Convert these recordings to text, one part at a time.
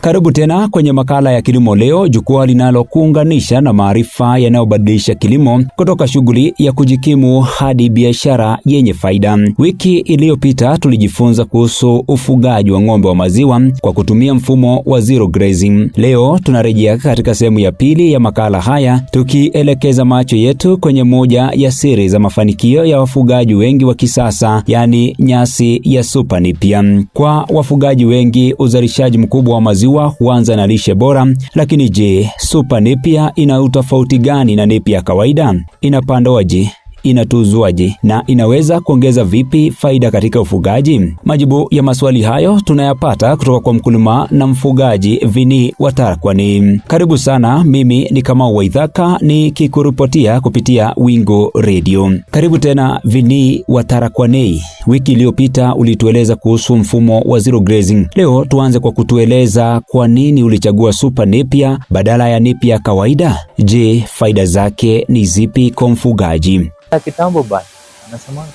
Karibu tena kwenye makala ya Kilimo Leo, jukwaa linalokuunganisha na maarifa yanayobadilisha kilimo kutoka shughuli ya kujikimu hadi biashara yenye faida. Wiki iliyopita tulijifunza kuhusu ufugaji wa ng'ombe wa maziwa kwa kutumia mfumo wa zero grazing. Leo tunarejea katika sehemu ya pili ya makala haya, tukielekeza macho yetu kwenye moja ya siri za mafanikio ya wafugaji wengi wa kisasa, yani nyasi ya Super Napier. Kwa wafugaji wengi, uzalishaji mkubwa wa maziwa huanza na lishe bora, lakini je, Super Napier ina utofauti gani na Napier kawaida? Inapandwaje? Inatuzwaje? Na inaweza kuongeza vipi faida katika ufugaji? Majibu ya maswali hayo tunayapata kutoka kwa mkulima na mfugaji Vinnie wa Tarakwani. Karibu sana, mimi ni Kamau Waithaka nikikuripotia kupitia Wingo Radio. Karibu tena Vinnie wa Tarakwani. Wiki iliyopita ulitueleza kuhusu mfumo wa zero grazing. Leo tuanze kwa kutueleza kwa nini ulichagua Super Napier badala ya Napier kawaida. Je, faida zake ni zipi kwa mfugaji? Kitambo bana anasemanga,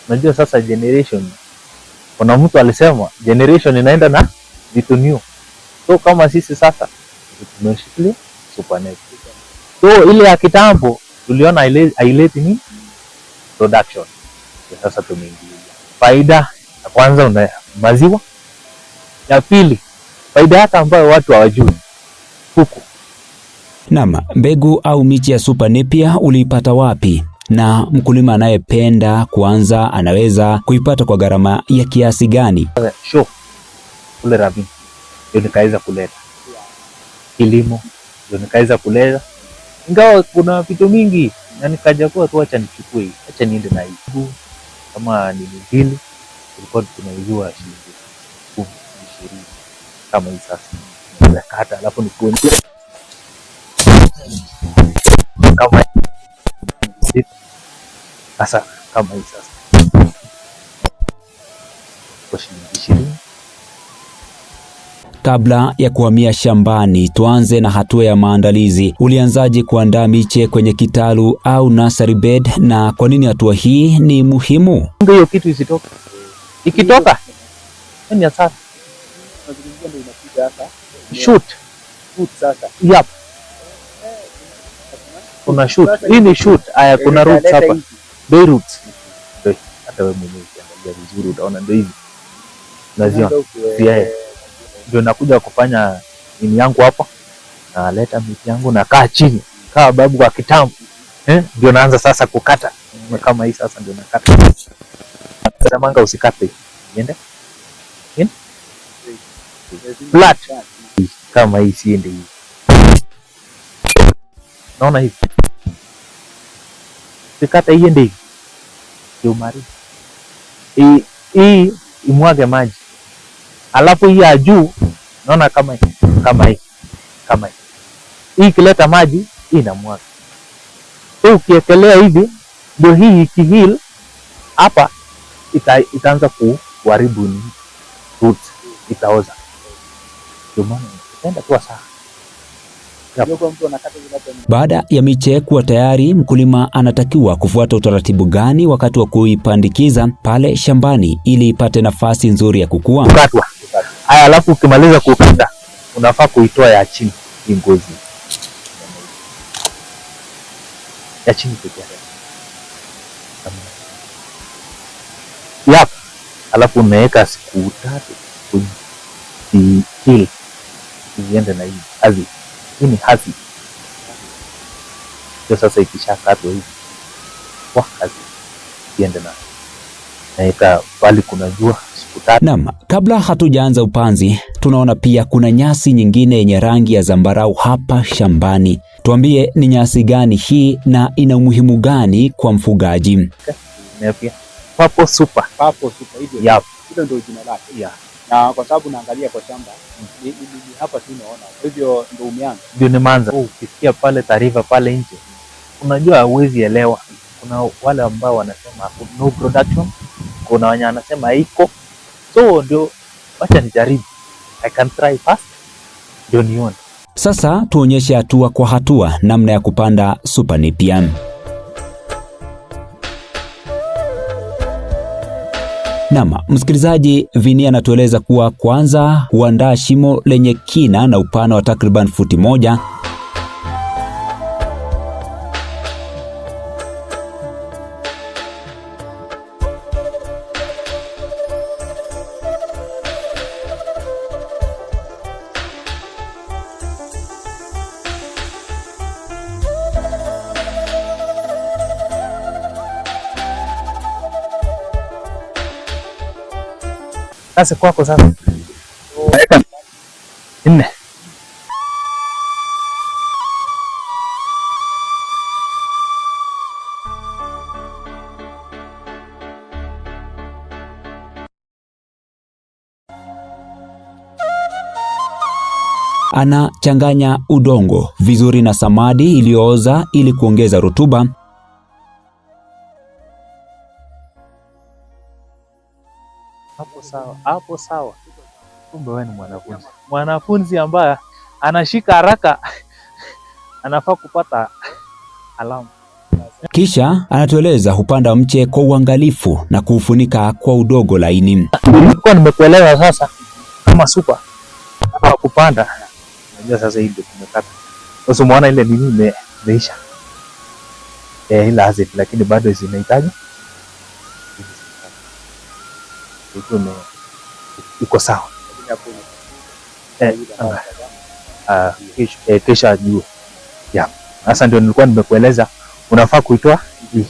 unajua sasa generation, kuna mtu alisema generation inaenda na vitu new. So kama sisi sasa tumeshikilia Super Napier. So ile ya kitambo tuliona haileti ni production. Sasa tumeingia faida ya kwanza, una maziwa. Ya pili, faida hata ambayo watu hawajui huko. Naam, mbegu au miche ya Super Napier uliipata wapi? Na mkulima anayependa kuanza anaweza kuipata kwa gharama ya kiasi gani? Show kule Rabi ndio nikaweza kuleta kilimo, ndio nikaweza kuleta, ingawa kuna vitu mingi na nikaja kwa tu, acha nichukue, acha niende na hii kama ni hili tulikuwa tunaijua shilingi 10-20 kama hii sasa nakata, alafu nikuonyesha kama sasa kama hii sasa kwa shilingi 20. Kabla ya kuhamia shambani, tuanze na hatua ya maandalizi. Ulianzaje kuandaa miche kwenye kitalu au nursery bed, na kwa nini hatua hii ni muhimu? Hiyo kitu isitoka, ikitoka ni hasara. Shoot sasa, yep, kuna shoot, hii ni shoot. Aya, kuna roots hapa, ndio roots, ndio hata wewe mwenyewe ukiangalia vizuri utaona ndio hivi naziona pia. Ndio nakuja kufanya nini yangu hapa, na leta miti yangu na kaa chini kama babu wa kitambo, ndio naanza sasa kukata kama hii sasa, ndio nakata. Samanga usikate, niende flat kama hii, siende hii, naona hivi sikata hii, ndio ndio mari hii imwage maji, alafu hii ya juu naona kama hii kileta maji hii inamwaga. So ukiekelea hivi, ndio hii ikihil hapa itaanza kuharibu ni roots, itaoza. Ndio maana itaenda kuwa sawa. Baada ya miche kuwa tayari, mkulima anatakiwa kufuata utaratibu gani wakati wa kuipandikiza pale shambani ili ipate nafasi nzuri ya kukua? Kukatwa. Haya, alafu ukimaliza kukata unafaa kuitoa ya chini, hii ngozi ya chini pekee yap, alafu unaweka siku 3 kujihil iende na hii hazi. Hii ni hazi. Ndio sasa ikishakatwa hivi kwa hazi iende na naika pali kuna jua siku 3. Naam, kabla hatujaanza upanzi, tunaona pia kuna nyasi nyingine yenye rangi ya zambarau hapa shambani. Tuambie, ni nyasi gani hii na ina umuhimu gani kwa mfugaji? Napier Purple Super. Purple Super hiyo. Yep. Hilo ndio jina lake. Yeah. Na kwa sababu naangalia kwa shamba, ni hapa tu naona. Kwa hivyo ndio umeanza. Ndio nimeanza. Ukisikia pale taarifa pale nje, unajua huwezi elewa. Kuna wale ambao wanasema no production, kuna wenye wanasema iko. So ndio acha nijaribu. I can try first. Ndio nione. Sasa tuonyeshe hatua kwa hatua namna ya kupanda Super Napier. Naam, msikilizaji, Vinnie anatueleza kuwa kwanza huandaa shimo lenye kina na upana wa takriban futi 1. Sasa kwako sasa. 4. Anachanganya udongo vizuri na samadi iliyooza ili kuongeza rutuba. Hapo sawa, hapo sawa. Kumbe wewe ni mwanafunzi. Mwanafunzi ambaye anashika haraka anafaa kupata alama. Kisha anatueleza hupanda mche kwa uangalifu na kuufunika kwa udongo laini. Nilikuwa nimekuelewa sasa kama super. Hapa kupanda. Unajua sasa hii ndio tumekata. Sasa umeona ile nini imeisha. Ila hazif lakini bado zinahitaji. Iko sawa. Kisha juu. Sasa ndio nilikuwa nimekueleza unafaa kuitoa hii.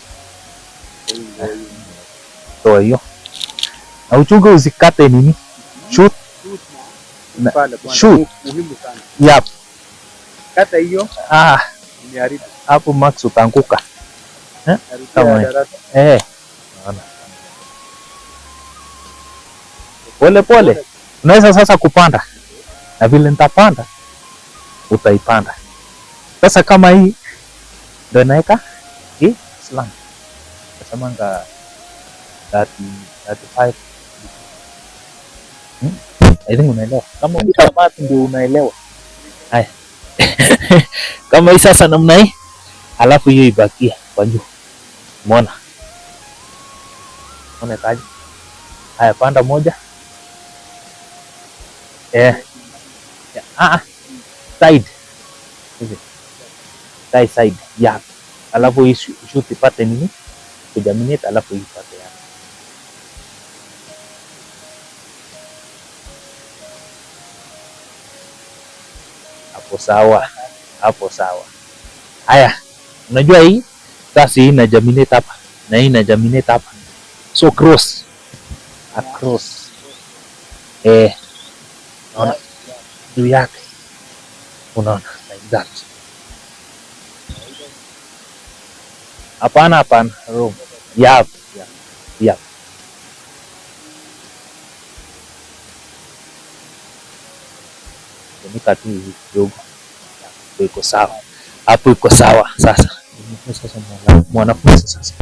Toa hiyo. Na uchunge usikate nini? Shoot. Shoot. Muhimu sana. Yep. Kata hiyo. Imeharibu. Hapo max utaanguka. Naona. Pole pole. Unaweza sasa kupanda. Na vile nitapanda utaipanda. Sasa kama hii ndio naweka hii slang. Nasemanga 35. I think unaelewa. Kama ukikamata ndio unaelewa. Haya. Kama hii sasa namna hii. Alafu hiyo ibakia kwa juu. Umeona? Unaona kaje? Haya, panda moja. Side. Side. Yeah. Alafu hii shoot ipate nini? Kujaminate alafu hii ipate yani. Hapo sawa. Hapo sawa. Haya. Unajua hii sasa hii inajaminate hapa na hii inajaminate hapa. So cross. Across. Unaona? Juu yake. Unaona? Like that. Hapana. Room. Yep. Nika tu hivi kidogo. Iko sawa. Hapo iko sawa sasa. Sasa mwanafunzi sasa.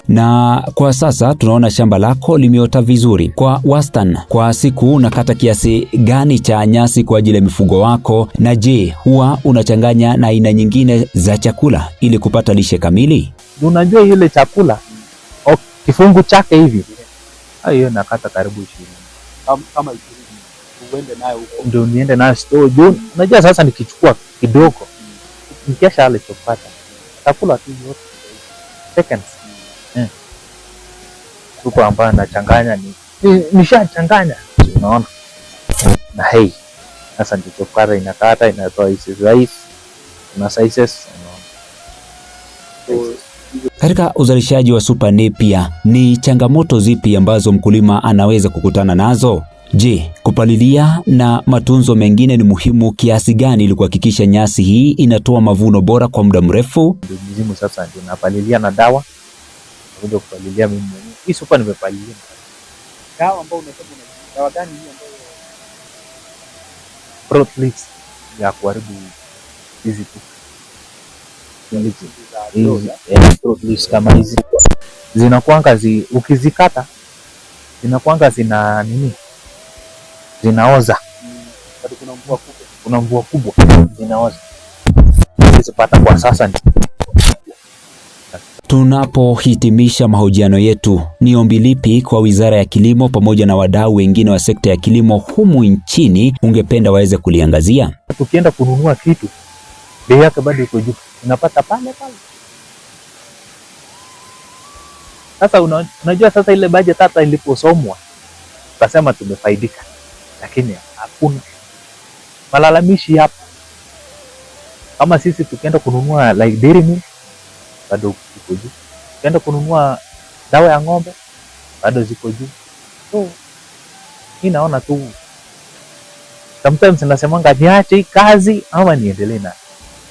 Na kwa sasa tunaona shamba lako limeota vizuri. Kwa wastani, kwa siku unakata kiasi gani cha nyasi kwa ajili ya mifugo wako? Na je, huwa unachanganya na aina nyingine za chakula ili kupata lishe kamili? Unajua ile chakula kifungu chake hivi. Hiyo nakata karibu 20. Kama 20. Uende nayo huko. Ndio niende nayo store juu. Unajua sasa nikichukua kidogo. Nikiasha alichopata. Chakula tu yote. Seconds. Supu ambayo nachanganya nishachanganya. Unaona? Na hii. Sasa ndio chokara inakata inatoa hizi rice. Kuna sizes. Katika uzalishaji wa Super Napier, ni changamoto zipi ambazo mkulima anaweza kukutana nazo? Je, kupalilia na matunzo mengine ni muhimu kiasi gani ili kuhakikisha nyasi hii inatoa mavuno bora kwa muda mrefu? Ndio mizimu sasa ndio napalilia na dawa. Ndio kupalilia mimi mwenyewe. Hii Super nimepalilia. Dawa ambayo unasema ni dawa gani hii ambayo Fruit leaves ya kuharibu hizi tu. Fruit leaves kama hizi zinakuanga ukizikata zinakuanga zina nini? Zinaoza. Kuna mvua kubwa zinaoza. Zipata kwa sasa Tunapohitimisha mahojiano yetu, ni ombi lipi kwa Wizara ya Kilimo pamoja na wadau wengine wa sekta ya kilimo humu nchini ungependa waweze kuliangazia? Tukienda kununua kitu, bei yake bado iko juu, unapata pale. Sasa unajua sasa ile budget hata iliposomwa tukasema tumefaidika, lakini hakuna malalamishi hapo. Kama sisi tukienda kununua like dairy milk bado iko juu, tukienda kununua dawa ya ng'ombe bado ziko juu. So mimi naona tu sometimes nasemanga niache hii kazi ama niendelee nayo,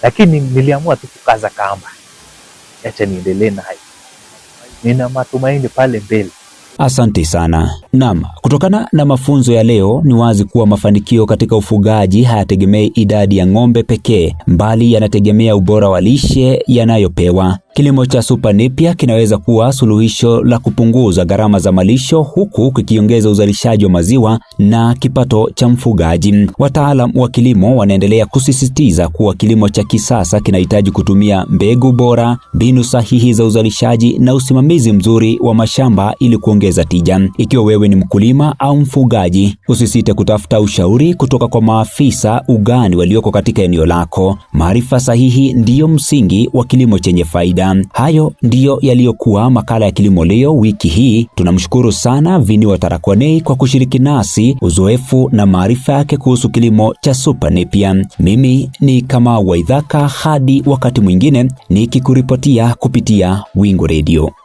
lakini niliamua tu kukaza kamba, acha niendelee nayo. Nina matumaini pale mbele. Asante sana. Naam, kutokana na mafunzo ya leo ni wazi kuwa mafanikio katika ufugaji hayategemei idadi ya ng'ombe pekee, bali yanategemea ubora wa lishe yanayopewa. Kilimo cha Super Napier kinaweza kuwa suluhisho la kupunguza gharama za malisho huku kikiongeza uzalishaji wa maziwa na kipato cha mfugaji. Wataalam wa kilimo wanaendelea kusisitiza kuwa kilimo cha kisasa kinahitaji kutumia mbegu bora, mbinu sahihi za uzalishaji na usimamizi mzuri wa mashamba ili kuongeza tija. Ikiwa wewe ni mkulima au mfugaji, usisite kutafuta ushauri kutoka kwa maafisa ugani walioko katika eneo lako. Maarifa sahihi ndiyo msingi wa kilimo chenye faida. Hayo ndiyo yaliyokuwa makala ya Kilimo Leo wiki hii. Tunamshukuru sana Vinnie wa Tarakwani kwa kushiriki nasi uzoefu na maarifa yake kuhusu kilimo cha Super Napier. Mimi ni Kamau Waithaka, hadi wakati mwingine nikikuripotia kupitia Wingu Radio.